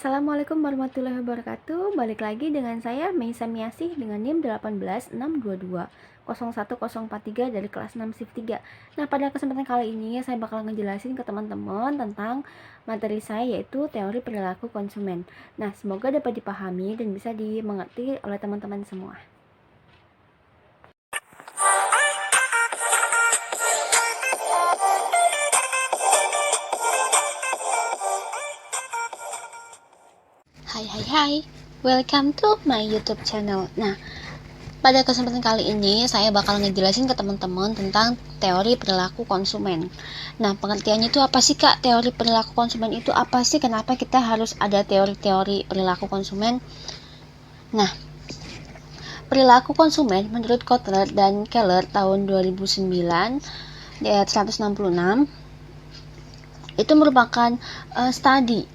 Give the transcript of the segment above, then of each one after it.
Assalamualaikum warahmatullahi wabarakatuh. Balik lagi dengan saya Meisa Miasih dengan NIM 18622 01043 dari kelas 6 Shift 3. Nah, pada kesempatan kali ini saya bakal ngejelasin ke teman-teman tentang materi saya, yaitu teori perilaku konsumen. Nah, semoga dapat dipahami dan bisa dimengerti oleh teman-teman semua. Hai, welcome to my YouTube channel. Nah, pada kesempatan kali ini saya bakal ngejelasin ke teman-teman tentang teori perilaku konsumen. Nah, pengertiannya itu apa sih, Kak? Teori perilaku konsumen itu apa sih? Kenapa kita harus ada teori-teori perilaku konsumen? Nah, perilaku konsumen menurut Kotler dan Keller tahun 2009 di ayat 166 itu merupakan studi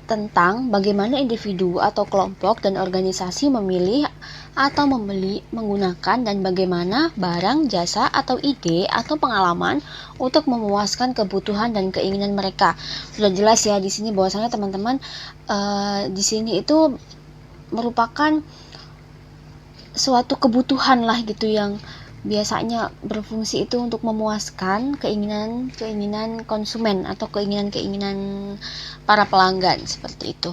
tentang bagaimana individu atau kelompok dan organisasi memilih atau membeli, menggunakan, dan bagaimana barang, jasa, atau ide atau pengalaman untuk memuaskan kebutuhan dan keinginan mereka. Sudah jelas ya di sini bahwasanya teman-teman di sini itu merupakan suatu kebutuhan lah gitu yang biasanya berfungsi itu untuk memuaskan keinginan konsumen atau keinginan para pelanggan seperti itu.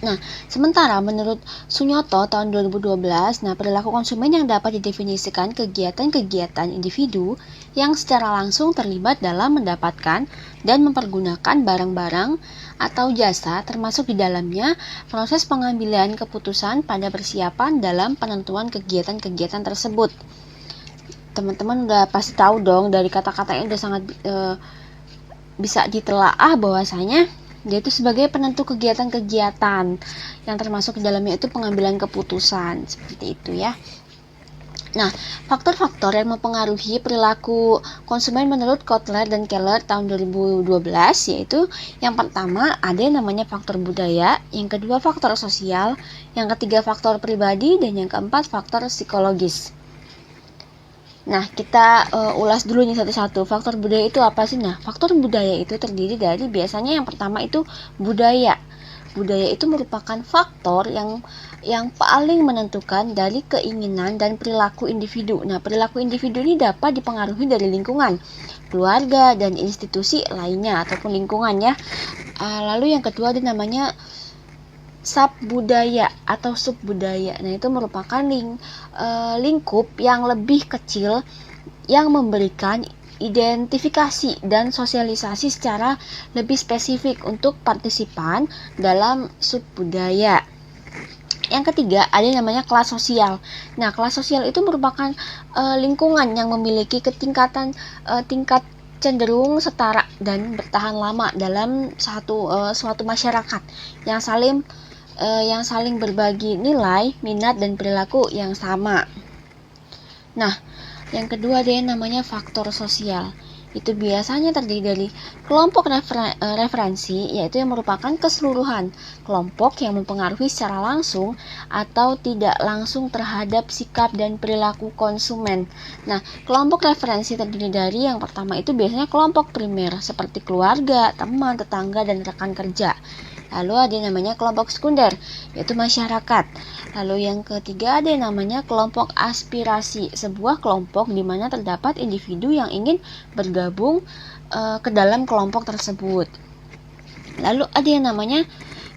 Nah, sementara menurut Sunyoto tahun 2012, perilaku konsumen yang dapat didefinisikan kegiatan-kegiatan individu yang secara langsung terlibat dalam mendapatkan dan mempergunakan barang-barang atau jasa, termasuk di dalamnya proses pengambilan keputusan pada persiapan dalam penentuan kegiatan-kegiatan tersebut. Teman-teman udah pasti tahu dong dari kata-katanya udah sangat bisa ditelaah bahwasanya yaitu sebagai penentu kegiatan-kegiatan yang termasuk di dalamnya itu pengambilan keputusan seperti itu ya. Nah, faktor-faktor yang mempengaruhi perilaku konsumen menurut Kotler dan Keller tahun 2012 yaitu yang pertama ada yang namanya faktor budaya, yang kedua faktor sosial, yang ketiga faktor pribadi, dan yang keempat faktor psikologis. Nah, kita ulas dulu nih satu-satu. Faktor budaya itu apa sih? Nah, faktor budaya itu terdiri dari biasanya yang pertama itu budaya. Budaya itu merupakan faktor yang paling menentukan dari keinginan dan perilaku individu. Nah, perilaku individu ini dapat dipengaruhi dari lingkungan, keluarga, dan institusi lainnya ataupun lingkungan ya. Lalu yang kedua ada namanya subbudaya atau subbudaya. Nah, itu merupakan lingkup yang lebih kecil yang memberikan identifikasi dan sosialisasi secara lebih spesifik untuk partisipan dalam subbudaya. Yang ketiga ada yang namanya kelas sosial. Nah, kelas sosial itu merupakan lingkungan yang memiliki tingkat cenderung setara dan bertahan lama dalam suatu masyarakat yang saling berbagi nilai, minat, dan perilaku yang sama. Nah, yang kedua ada yang namanya faktor sosial. Itu biasanya terdiri dari kelompok referensi, yaitu yang merupakan keseluruhan kelompok yang mempengaruhi secara langsung atau tidak langsung terhadap sikap dan perilaku konsumen. Nah, kelompok referensi terdiri dari yang pertama itu biasanya kelompok primer seperti keluarga, teman, tetangga, dan rekan kerja. Lalu ada yang namanya kelompok sekunder, yaitu masyarakat. Lalu yang ketiga ada yang namanya kelompok aspirasi, sebuah kelompok di mana terdapat individu yang ingin bergabung ke dalam kelompok tersebut. Lalu ada yang namanya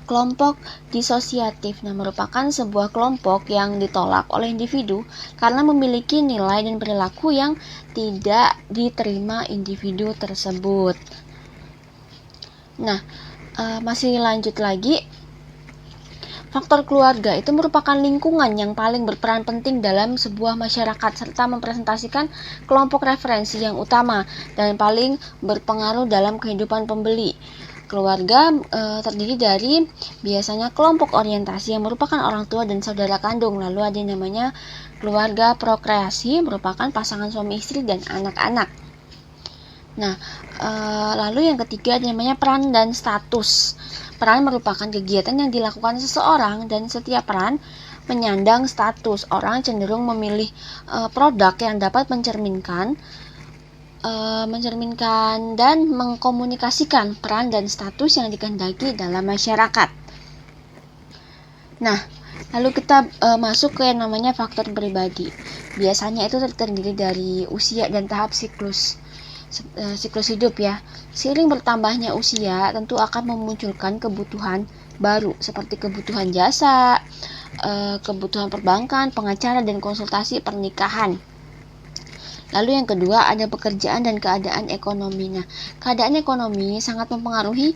kelompok disosiatif. Nah, merupakan sebuah kelompok yang ditolak oleh individu karena memiliki nilai dan perilaku yang tidak diterima individu tersebut. Nah, masih lanjut lagi, faktor keluarga itu merupakan lingkungan yang paling berperan penting dalam sebuah masyarakat serta mempresentasikan kelompok referensi yang utama dan paling berpengaruh dalam kehidupan pembeli. Keluarga terdiri dari biasanya kelompok orientasi yang merupakan orang tua dan saudara kandung. Lalu ada yang namanya keluarga prokreasi, merupakan pasangan suami istri dan anak-anak. Nah, lalu yang ketiga namanya peran dan status. Peran merupakan kegiatan yang dilakukan seseorang dan setiap peran menyandang status. Orang cenderung memilih produk yang dapat mencerminkan dan mengkomunikasikan peran dan status yang dikehendaki dalam masyarakat. Nah, lalu kita masuk ke yang namanya faktor pribadi. Biasanya itu terdiri dari usia dan tahap siklus hidup ya. Seiring bertambahnya usia tentu akan memunculkan kebutuhan baru seperti kebutuhan jasa, kebutuhan perbankan, pengacara, dan konsultasi pernikahan. Lalu yang kedua ada pekerjaan dan keadaan ekonomi. Nah, keadaan ekonomi sangat mempengaruhi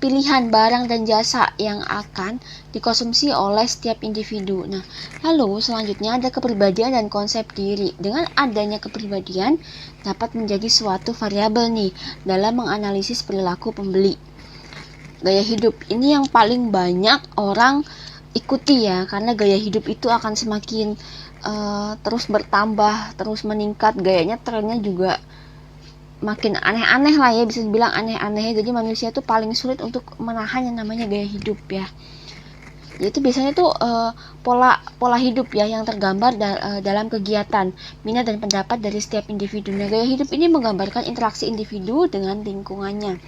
pilihan barang dan jasa yang akan dikonsumsi oleh setiap individu. Nah, lalu selanjutnya ada kepribadian dan konsep diri. Dengan adanya kepribadian dapat menjadi suatu variabel nih dalam menganalisis perilaku pembeli. Gaya hidup ini yang paling banyak orang ikuti ya, karena gaya hidup itu akan semakin terus bertambah, terus meningkat, gayanya, trennya juga makin aneh-aneh lah ya, bisa dibilang aneh-aneh. Jadi manusia tuh paling sulit untuk menahan yang namanya gaya hidup ya. Itu biasanya tuh pola hidup ya yang tergambar dalam kegiatan, minat dan pendapat dari setiap individu. Nah, gaya hidup ini menggambarkan interaksi individu dengan lingkungannya.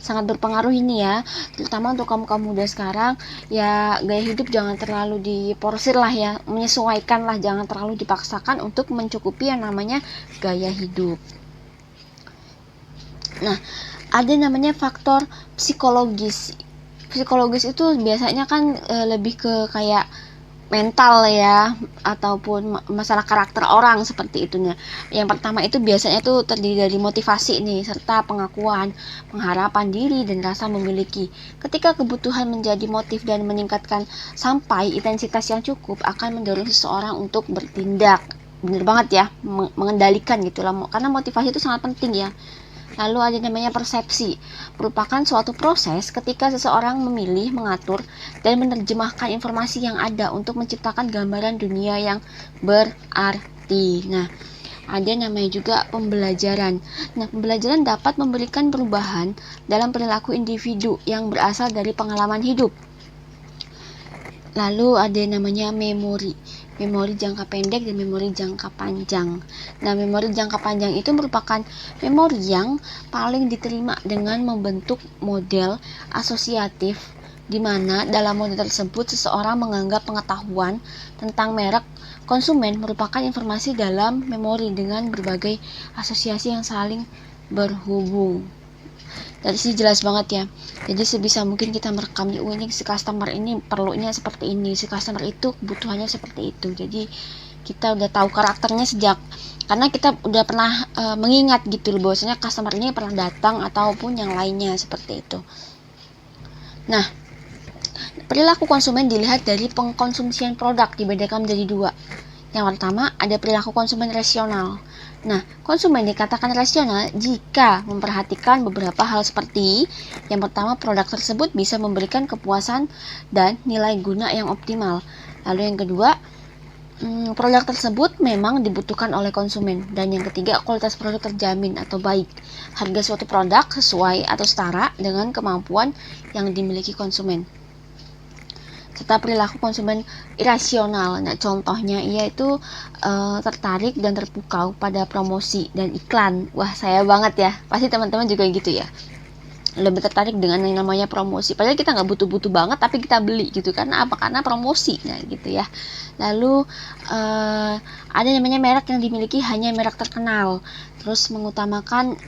Sangat berpengaruh ini ya, terutama untuk kamu muda sekarang ya. Gaya hidup jangan terlalu diporsir lah ya, menyesuaikan lah, jangan terlalu dipaksakan untuk mencukupi yang namanya gaya hidup. Nah, ada namanya faktor psikologis. Psikologis itu biasanya kan lebih ke kayak mental ya, ataupun masalah karakter orang seperti itunya. Yang pertama itu biasanya tuh terdiri dari motivasi nih, serta pengakuan, pengharapan diri, dan rasa memiliki. Ketika kebutuhan menjadi motif dan meningkatkan sampai intensitas yang cukup, akan mendorong seseorang untuk bertindak. Bener banget ya, mengendalikan gitu lah, karena motivasi itu sangat penting ya. Lalu ada namanya persepsi, merupakan suatu proses ketika seseorang memilih, mengatur, dan menerjemahkan informasi yang ada untuk menciptakan gambaran dunia yang berarti. Nah, ada namanya juga pembelajaran. Nah, pembelajaran dapat memberikan perubahan dalam perilaku individu yang berasal dari pengalaman hidup. Lalu ada namanya memori jangka pendek dan memori jangka panjang. Nah, memori jangka panjang itu merupakan memori yang paling diterima dengan membentuk model asosiatif, di mana dalam model tersebut seseorang menganggap pengetahuan tentang merek konsumen merupakan informasi dalam memori dengan berbagai asosiasi yang saling berhubung. Dari sini jelas banget ya. Jadi sebisa mungkin kita merekam, ini si customer ini perlunya seperti ini, si customer itu kebutuhannya seperti itu. Jadi kita udah tahu karakternya karena kita udah pernah mengingat gitu loh, bahwasanya customer ini pernah datang ataupun yang lainnya seperti itu. Nah, perilaku konsumen dilihat dari pengkonsumsian produk, dibedakan menjadi dua. Yang pertama ada perilaku konsumen rasional. Nah, konsumen dikatakan rasional jika memperhatikan beberapa hal seperti: yang pertama, produk tersebut bisa memberikan kepuasan dan nilai guna yang optimal. Lalu yang kedua, produk tersebut memang dibutuhkan oleh konsumen. Dan yang ketiga, kualitas produk terjamin atau baik. Harga suatu produk sesuai atau setara dengan kemampuan yang dimiliki konsumen. Serta perilaku konsumen irasional. Nah, contohnya yaitu tertarik dan terpukau pada promosi dan iklan. Wah, saya banget ya. Pasti teman-teman juga gitu ya. Lebih tertarik dengan yang namanya promosi. Padahal kita nggak butuh-butuh banget, tapi kita beli gitu. Karena apa? Karena promosi. Nah, gitu ya. Lalu ada namanya merek yang dimiliki hanya merek terkenal. Terus mengutamakan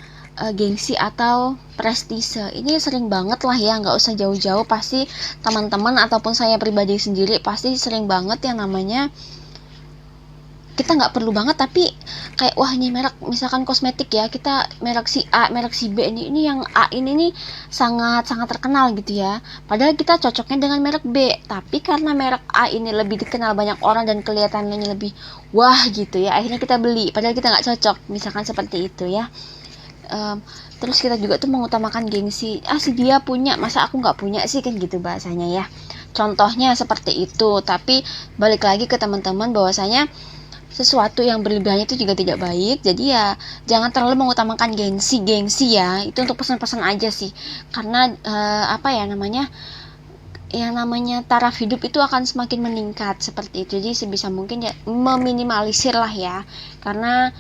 gengsi atau prestise. Ini sering banget lah ya, nggak usah jauh-jauh, pasti teman-teman ataupun saya pribadi sendiri pasti sering banget yang namanya kita nggak perlu banget, tapi kayak wah ini merek misalkan kosmetik ya, kita merek si A, merek si B, ini yang A ini nih sangat terkenal gitu ya, padahal kita cocoknya dengan merek B, tapi karena merek A ini lebih dikenal banyak orang dan kelihatannya lebih wah gitu ya, akhirnya kita beli padahal kita nggak cocok, misalkan seperti itu ya. Terus kita juga tuh mengutamakan gengsi, si dia punya masa aku nggak punya sih, kan gitu bahasanya ya. Contohnya seperti itu. Tapi balik lagi ke teman-teman bahwasanya sesuatu yang berlebihan itu juga tidak baik. Jadi ya jangan terlalu mengutamakan gengsi ya. Itu untuk pesan-pesan aja sih. Karena yang namanya taraf hidup itu akan semakin meningkat seperti itu. Jadi sebisa mungkin ya meminimalisir lah ya. Karena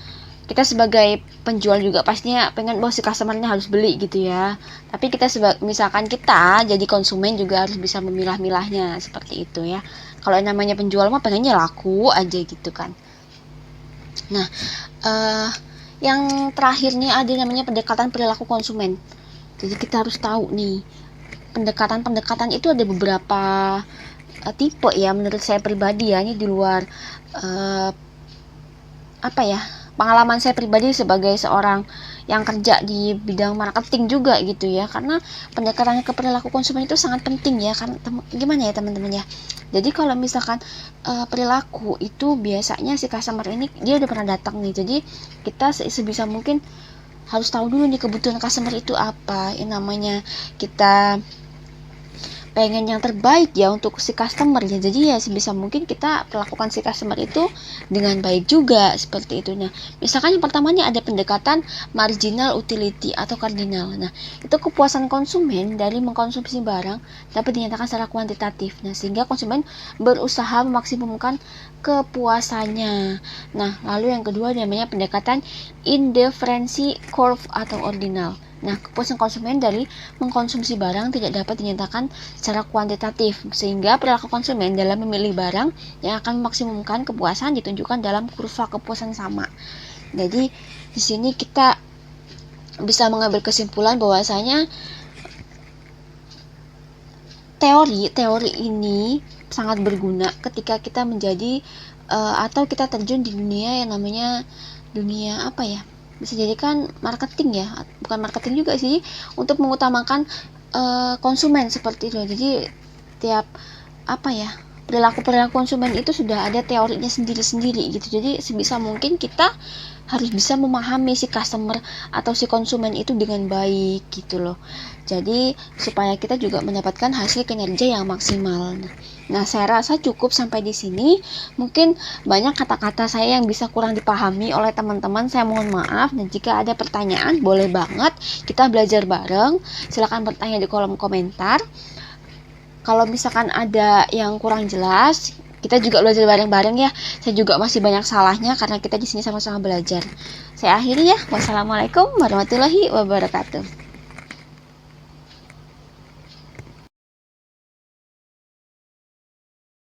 kita sebagai penjual juga pastinya pengen bahwa si customernya harus beli gitu ya. Tapi kita misalkan kita jadi konsumen juga harus bisa memilah-milahnya seperti itu ya. Kalau namanya penjual mah pengennya laku aja gitu kan. Nah, yang terakhir nih ada namanya pendekatan perilaku konsumen. Jadi kita harus tahu nih, pendekatan-pendekatan itu ada beberapa tipe ya menurut saya pribadi ya, ini di luar pengalaman saya pribadi sebagai seorang yang kerja di bidang marketing juga gitu ya, karena pendekatannya ke perilaku konsumen itu sangat penting ya, kan gimana ya teman-teman ya. Jadi kalau misalkan perilaku itu biasanya si customer ini dia udah pernah datang nih, jadi kita sebisa mungkin harus tahu dulu nih kebutuhan customer itu apa. Yang namanya kita pengen yang terbaik ya untuk si customer ya, jadi ya sebisa mungkin kita perlakukan si customer itu dengan baik juga seperti itu. Nah, misalkan yang pertamanya ada pendekatan marginal utility atau kardinal. Nah, itu kepuasan konsumen dari mengkonsumsi barang dapat dinyatakan secara kuantitatif. Nah, sehingga konsumen berusaha memaksimumkan kepuasannya. Nah, lalu yang kedua namanya pendekatan indifferensi curve atau ordinal. Nah, kepuasan konsumen dari mengkonsumsi barang tidak dapat dinyatakan secara kuantitatif, sehingga perilaku konsumen dalam memilih barang yang akan memaksimumkan kepuasan ditunjukkan dalam kurva kepuasan sama. Jadi, di sini kita bisa mengambil kesimpulan bahwasanya teori ini sangat berguna ketika kita menjadi atau kita terjun di dunia yang namanya dunia bisa jadi kan marketing ya, bukan marketing juga sih, untuk mengutamakan konsumen seperti itu. Jadi tiap perilaku konsumen itu sudah ada teorinya sendiri-sendiri gitu. Jadi sebisa mungkin kita harus bisa memahami si customer atau si konsumen itu dengan baik gitu loh. Jadi supaya kita juga mendapatkan hasil kinerja yang maksimal. Nah, saya rasa cukup sampai di sini. Mungkin banyak kata-kata saya yang bisa kurang dipahami oleh teman-teman. Saya mohon maaf, dan jika ada pertanyaan boleh banget kita belajar bareng. Silakan bertanya di kolom komentar. Kalau misalkan ada yang kurang jelas, kita juga belajar bareng-bareng ya. Saya juga masih banyak salahnya karena kita di sini sama-sama belajar. Saya akhiri ya. Wassalamualaikum warahmatullahi wabarakatuh.